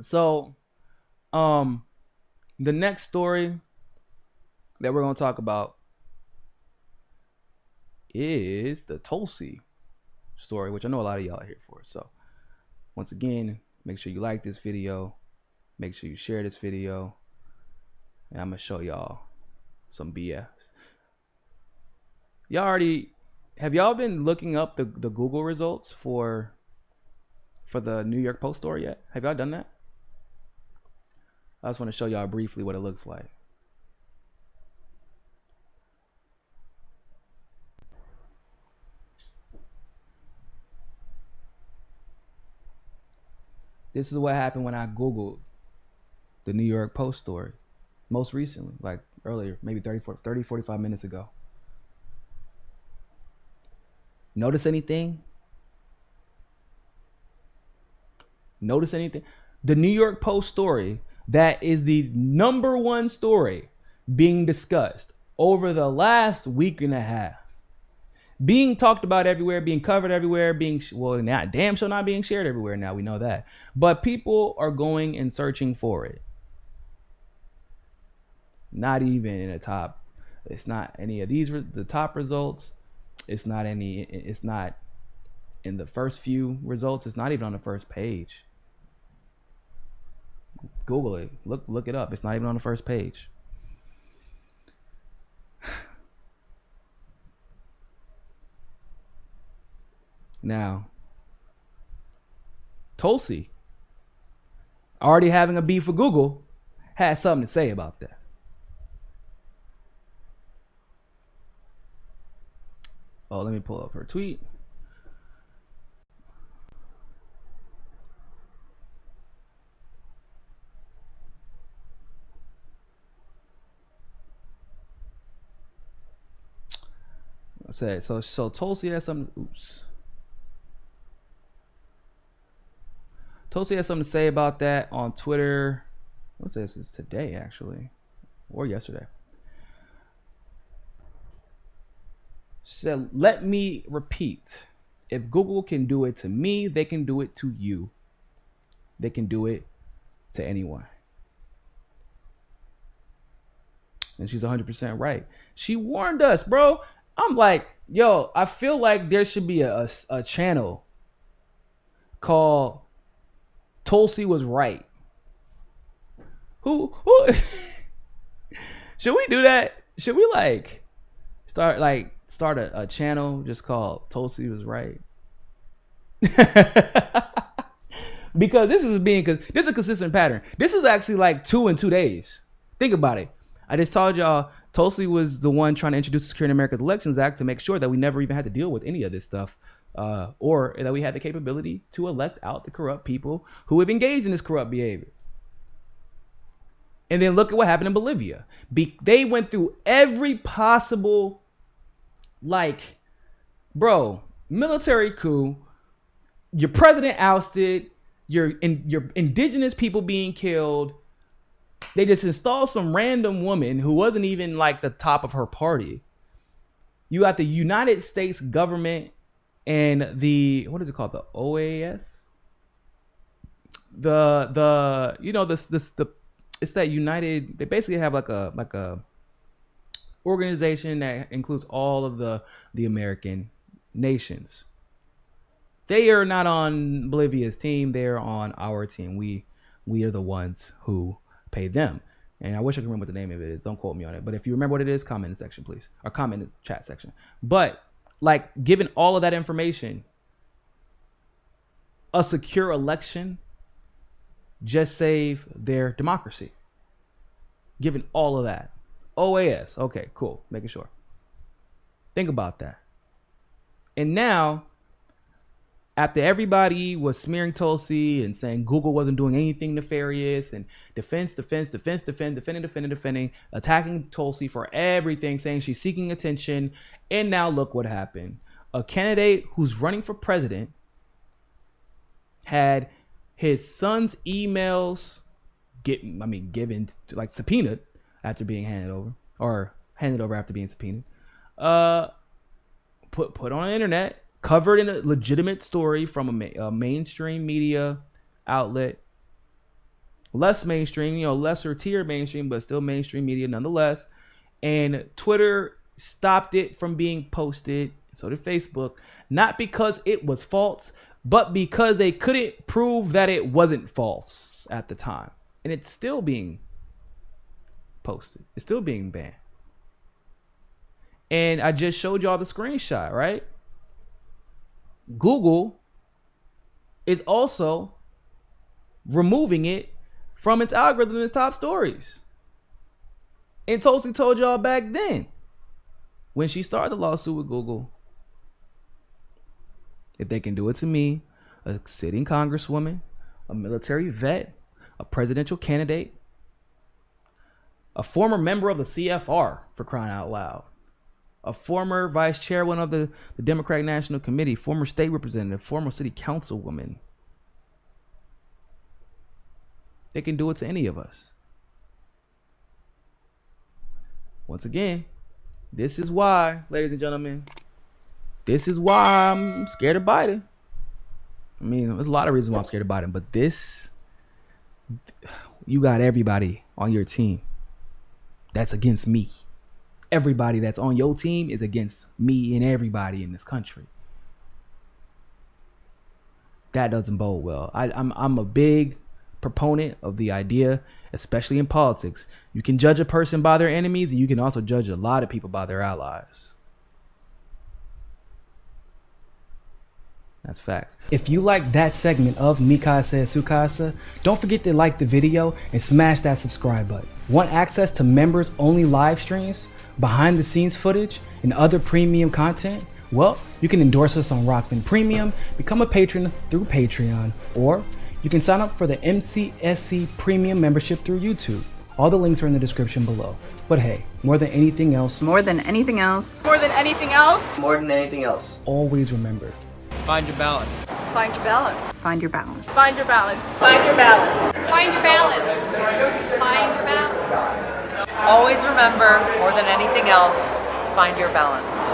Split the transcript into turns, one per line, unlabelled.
So, um, the next story that we're gonna talk about is the Tulsi story, which I know a lot of y'all are here for. So, once again, make sure you like this video, make sure you share this video, and I'm gonna show y'all some BS. Y'all already have y'all been looking up the Google results for the New York Post story yet? Have y'all done that? I just want to show y'all briefly what it looks like. This is what happened when I Googled the New York Post story most recently, like earlier, maybe 45 minutes ago. Notice anything? Notice anything? The New York Post story that is the number one story being discussed over the last week and a half, being talked about everywhere, being covered everywhere, being, well, not damn sure not being shared everywhere now, we know that. But people are going and searching for it. Not even in the top. It's not any of these, the top results. It's not any, it's not in the first few results. It's not even on the first page. Google it. Look it up. It's not even on the first page. Now, Tulsi, already having a beef with Google, had something to say about that. Oh, let me pull up her tweet. I said so Tulsi has something. Oops. Tulsi has something to say about that on Twitter. What's this? It's today actually, or yesterday. She said, "Let me repeat. If Google can do it to me, they can do it to you. They can do it to anyone." And she's 100% right. She warned us, bro. I'm like, yo, I feel like there should be a channel called Tulsi Was Right. Who should we do that? Should we like start a channel just called Tulsi Was Right? Because this is a consistent pattern. This is actually like 2 in 2 days. Think about it. I just told y'all Tulsi was the one trying to introduce the Secure America's Elections Act to make sure that we never even had to deal with any of this stuff, or that we had the capability to elect out the corrupt people who have engaged in this corrupt behavior. And then look at what happened in Bolivia. They went through every possible, like, bro, military coup, your president ousted, your indigenous people being killed. They just installed some random woman who wasn't even like the top of her party. You got the United States government and the, what is it called? The OAS? The you know, this it's that United, they basically have like a organization that includes all of the American nations. They are not on Bolivia's team, they're on our team. We are the ones who pay them. And I wish I could remember what the name of it is. Don't quote me on it. But if you remember what it is, comment in the section, please. Or comment in the chat section. But like, given all of that information, a secure election just save their democracy. Given all of that. OAS. Okay, cool. Making sure. Think about that. And now, after everybody was smearing Tulsi and saying Google wasn't doing anything nefarious and defending, attacking Tulsi for everything, saying she's seeking attention. And now look what happened. A candidate who's running for president had his son's emails given, like subpoenaed after being handed over, or handed over after being subpoenaed. Put on the internet, covered in a legitimate story from a mainstream media outlet, less mainstream, you know, lesser tier mainstream, but still mainstream media nonetheless. And Twitter stopped it from being posted. So did Facebook, not because it was false, but because they couldn't prove that it wasn't false at the time. And it's still being posted. It's still being banned. And I just showed y'all the screenshot, right? Google is also removing it from its algorithm in its top stories. And Tulsi told y'all back then, when she started the lawsuit with Google, if they can do it to me, a sitting congresswoman, a military vet, a presidential candidate, a former member of the CFR, for crying out loud, a former vice chairman of the Democratic National Committee, former state representative, former city councilwoman, they can do it to any of us. Once again, this is why, ladies and gentlemen, this is why I'm scared of Biden. I mean, there's a lot of reasons why I'm scared of Biden, but this, you got everybody on your team that's against me. Everybody that's on your team is against me and everybody in this country. That doesn't bode well. I'm a big proponent of the idea, especially in politics. You can judge a person by their enemies, and you can also judge a lot of people by their allies. That's facts. If you like that segment of Mi Casa es Su Casa, don't forget to like the video and smash that subscribe button. Want access to members only live streams, behind the scenes footage, and other premium content? Well, you can endorse us on Rockfin Premium, become a patron through Patreon, or you can sign up for the MCSC Premium membership through YouTube. All the links are in the description below. But hey, more than anything else, always remember,
find your balance.
Find your balance.
Find your balance.
Find your balance. Find your balance.
Find your balance. Find your balance.
Always remember, more than anything else, find your balance.